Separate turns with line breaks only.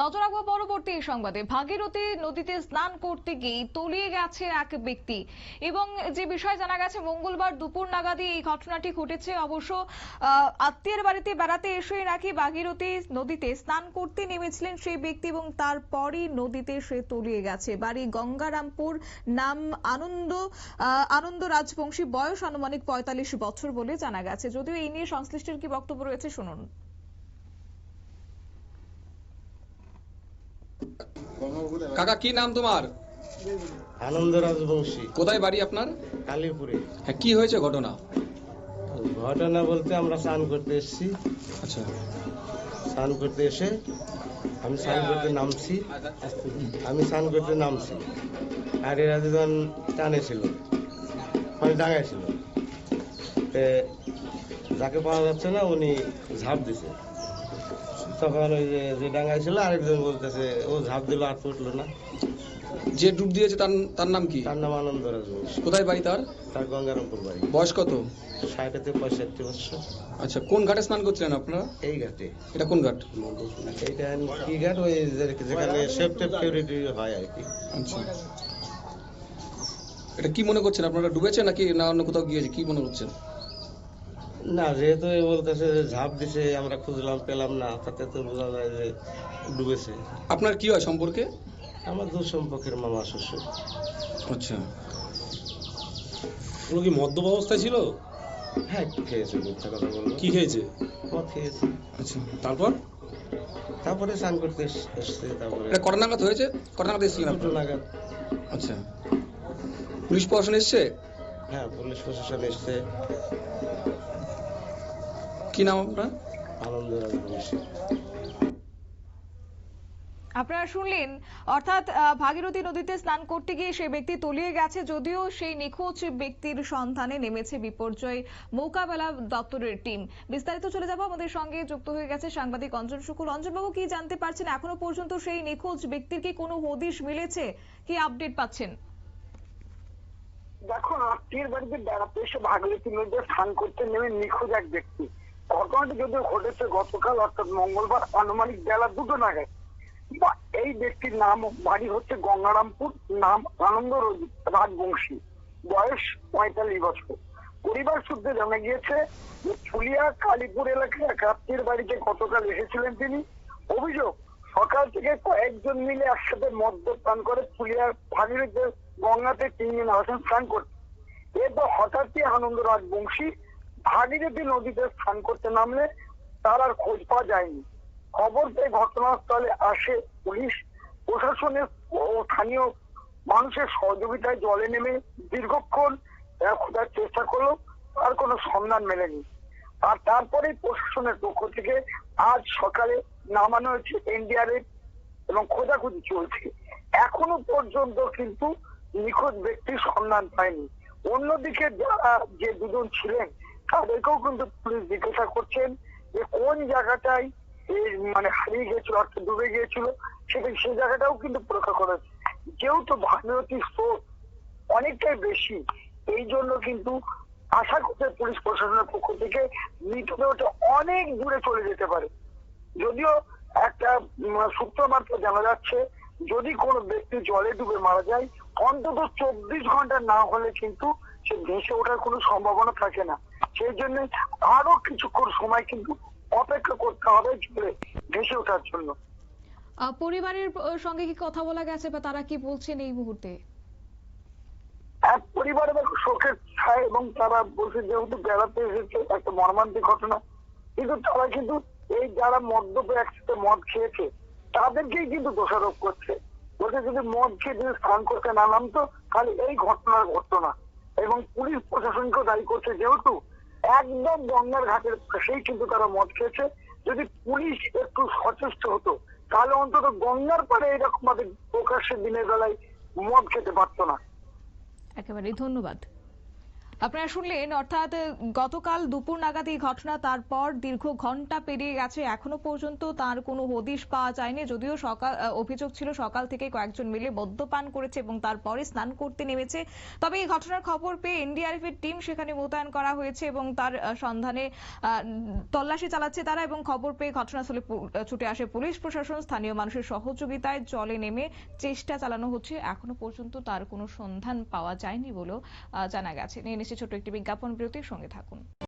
নজর রাখবো পরবর্তী এই সংবাদে। ভাগীরথী নদীতে স্নান করতে গিয়ে তলিয়ে গেছে এক ব্যক্তি এবং যে বিষয় জানা গেছে মঙ্গলবার দুপুর নাগাদই এই ঘটনাটি ঘটেছে। অবশ্য আত্মীয়ের বাড়িতে বেড়াতে এসে নাকি ভাগীরথী নদীতে স্নান করতে নেমেছিলেন সেই ব্যক্তি এবং তারপরই নদীতে সে তলিয়ে গেছে। বাড়ি গঙ্গারামপুর, নাম আনন্দ রাজবংশী, বয়স আনুমানিক ৪৫ বছর বলে জানা গেছে। যদিও এই নিয়ে সংশ্লিষ্টের কি বক্তব্য রয়েছে শুনুন।
কাকা কি নাম তোমার?
আনন্দ রাজবংশী।
কোথায় বাড়ি আপনার?
কালীপুরে।
হ্যাঁ, কি হয়েছে ঘটনা?
ঘটনা বলতে আমরা স্নান করতে এসেছি।
আচ্ছা,
স্নান করতে এসে আমি স্নান করতে নামছি আর এরা দুজন টানে ছিল, মানে ডাঙায় ছিল। যাকে পাওয়া যাচ্ছে না উনি ঝাঁপ দিছে। তখন ওই যে ডাঙায় ছিল আরেকজন বলতেছে ও ঝাঁপ দিল আর ফুটলো না।
যে ডুব দিয়েছে তার নাম কি?
তার নাম আনন্দ রাজবংশী।
কোথায় বাড়ি তার?
তার গঙ্গারামপুর বাড়ি।
বয়স কত?
৬০ থেকে ৬৫ বছর।
আচ্ছা, কোন ঘাটে স্নান করছিলেন আপনারা?
এই ঘাটে।
এটা কোন ঘাট?
এইটা কি ঘাট? ওই যেখানে সিকিউরিটি হয় আর কি।
আচ্ছা, এটা কি মনে করছেন আপনারা, ডুবেছে নাকি না অন্য কোথাও গিয়েছে, কি মনে করছেন?
না, যেহেতু বলতেছে যে ঝাঁপ দিছে, আমরা খুঁজলাম পেলাম না, তাতে তো বোঝা যায় যে ডুবেছে।
আপনার কি হয় সম্পর্কে?
আমার দূর সম্পর্কের মামা শ্বশুর।
আচ্ছা,
ও কি মদ্যপ অবস্থায় ছিল?
হ্যাঁ, খেয়েছে, মিথ্যা কথা বলবো।
কি খেয়েছে?
মদ খেয়েছে।
আচ্ছা,
তারপরে স্নান করতে এসছে। তারপরে
এটা কটা নাগাদ হয়েছে? কটা নাগাদ এসেছিলেন
2টো
আপনারা?
নাগাদ।
আচ্ছা, পুলিশ প্রশাসন এসছে?
হ্যাঁ, পুলিশ প্রশাসন এসছে।
কি নাম আপনার?
আনন্দ রাজবংশী।
আপনারা শুনলেন, অর্থাৎ ভাগীরথী নদীতে স্নান করতে গিয়ে সেই ব্যক্তি তলিয়ে গেছে। যদিও সেই নিখোঁজ ব্যক্তির সন্ধানে নেমেছে বিপর্যয় মোকাবেলা দপ্তরের টিম। বিস্তারিত চলে যাব, আমাদের সঙ্গে যুক্ত হয়ে গেছে সাংবাদিক অঞ্জন শুকুল। অঞ্জনবাবু, কি জানতে পারছেন এখনো পর্যন্ত সেই নিখোঁজ ব্যক্তির কি কোনো হদিশ মিলেছে, কি আপডেট পাচ্ছেন?
দেখো, আত্মীয়ের বাড়িতে বেড়াতে এসে ভাগীরথী নদীতে স্নান করতে নেমে নিখোঁজ এক ব্যক্তি। ঘটনাটি যদিও ঘটেছে গতকাল, অর্থাৎ মঙ্গলবার আনুমানিক বেলা 2টো নাগাদ। এই ব্যক্তির নাম, বাড়ি হচ্ছে গঙ্গারামপুর, নাম আনন্দ রাজবংশী, বয়স ৪৫ বছর। পরিবার সূত্রে জানা গিয়েছে যে ফুলিয়া কালীপুর এলাকায় এক আত্মীয়ের বাড়িতে গতকাল এসেছিলেন তিনি। অভিযোগ, সকাল থেকে কয়েকজন মিলে একসাথে মদ্যপান করে ফুলিয়ার ভাগীরথী গঙ্গাতে 3 দিন আসেন স্নান করতে। এরপর হঠাৎই আনন্দ রাজবংশী ভাগীরথী নদীতে স্নান করতে নামলে তার আর খোঁজ পাওয়া যায়নি। খবর পেয়ে ঘটনাস্থলে আসে পুলিশ প্রশাসনের ও স্থানীয় মানুষের সহযোগিতায় জলে নেমে দীর্ঘক্ষণ খোঁজার চেষ্টা করলো, আর কোনো সন্ধান মেলেনি। আর তারপরে প্রশাসনের পক্ষ থেকে আজ সকালে নামানো হয়েছে এনডিআরএফ এবং খোঁজাখুঁজি চলছে। এখনো পর্যন্ত কিন্তু নিখোঁজ ব্যক্তির সন্ধান পায়নি। অন্যদিকে যারা যে দুজন ছিলেন তাদেরকেও কিন্তু পুলিশ জিজ্ঞাসা করছেন যে কোন জায়গাটায় মানে হারিয়ে গিয়েছিল, অর্থাৎ ডুবে গিয়েছিল, সেই জায়গাটাও কিন্তু পরীক্ষা করেছে। যেহেতু ভাগীরথীর স্রোত অনেকটাই বেশি, এই জন্য কিন্তু আশা করছে পুলিশ প্রশাসনের পক্ষ থেকে মৃতদেহটা অনেক দূরে চলে যেতে পারে। যদিও একটা সূত্র মাত্র জানা যাচ্ছে, যদি কোনো ব্যক্তি জলে ডুবে মারা যায় অন্তত 24 ঘন্টা না হলে কিন্তু সে ভেসে ওঠার কোনো সম্ভাবনা থাকে না। সেই জন্য আরো কিছুক্ষণ সময় কিন্তু অপেক্ষা করতে হবে জলে ভেসে ওঠার জন্য।
পরিবারের সঙ্গে কি কথা বলা গেছে বা তারা কি বলছেন এই মুহূর্তে?
এক পরিবারে শোকের ছায়, এবং তারা বলছে যেহেতু বেড়াতে এসেছে একটা মর্মান্তিক ঘটনা, কিন্তু তারা কিন্তু এই যারা মদ্যপ একসাথে মদ খেয়েছে তাদেরকেই কিন্তু দোষারোপ করছে। বলছে যদি মদ খেয়ে যদি স্নান করতে না নামতো তাহলে এই ঘটনা ঘটতো না। এবং পুলিশ প্রশাসনকেও দায়ী করছে, যেহেতু একদম গঙ্গার ঘাটের পাশেই কিন্তু তারা মদ খেয়েছে। যদি পুলিশ একটু সচেষ্ট হতো তাহলে অন্তত গঙ্গার পাড়ে এরকম ভাবে প্রকাশ্যে দিনের বেলায় মদ খেতে পারতো না।
একেবারে ধন্যবাদ। আপনারা শুনলেন, অর্থাৎ গতকাল দুপুর নাগাদ এই ঘটনা, তারপর দীর্ঘ ঘন্টা পেরিয়ে গেছে, এখনো পর্যন্ত তার কোনো হদিশ পাওয়া যায়নি। যদিও অভিযোগ ছিল সকাল থেকে কয়েকজন মিলে মদ্যপান করেছে এবং তারপরে স্নান করতে নেমেছে। তবে এই ঘটনার খবর পেয়ে এনডিআরএফ এর টিম সেখানে মোতায়েন করা হয়েছে এবং তার সন্ধানে তল্লাশি চালাচ্ছে তারা, এবং খবর পেয়ে ঘটনাস্থলে ছুটে আসে পুলিশ প্রশাসন। স্থানীয় মানুষের সহযোগিতায় জলে নেমে চেষ্টা চালানো হচ্ছে। এখনো পর্যন্ত তার কোনো সন্ধান পাওয়া যায়নি বলেও জানা গেছে। নিয়ে নিশ্চয় ছোট্ট একটি বিজ্ঞাপন বিরতির সঙ্গে থাকুন।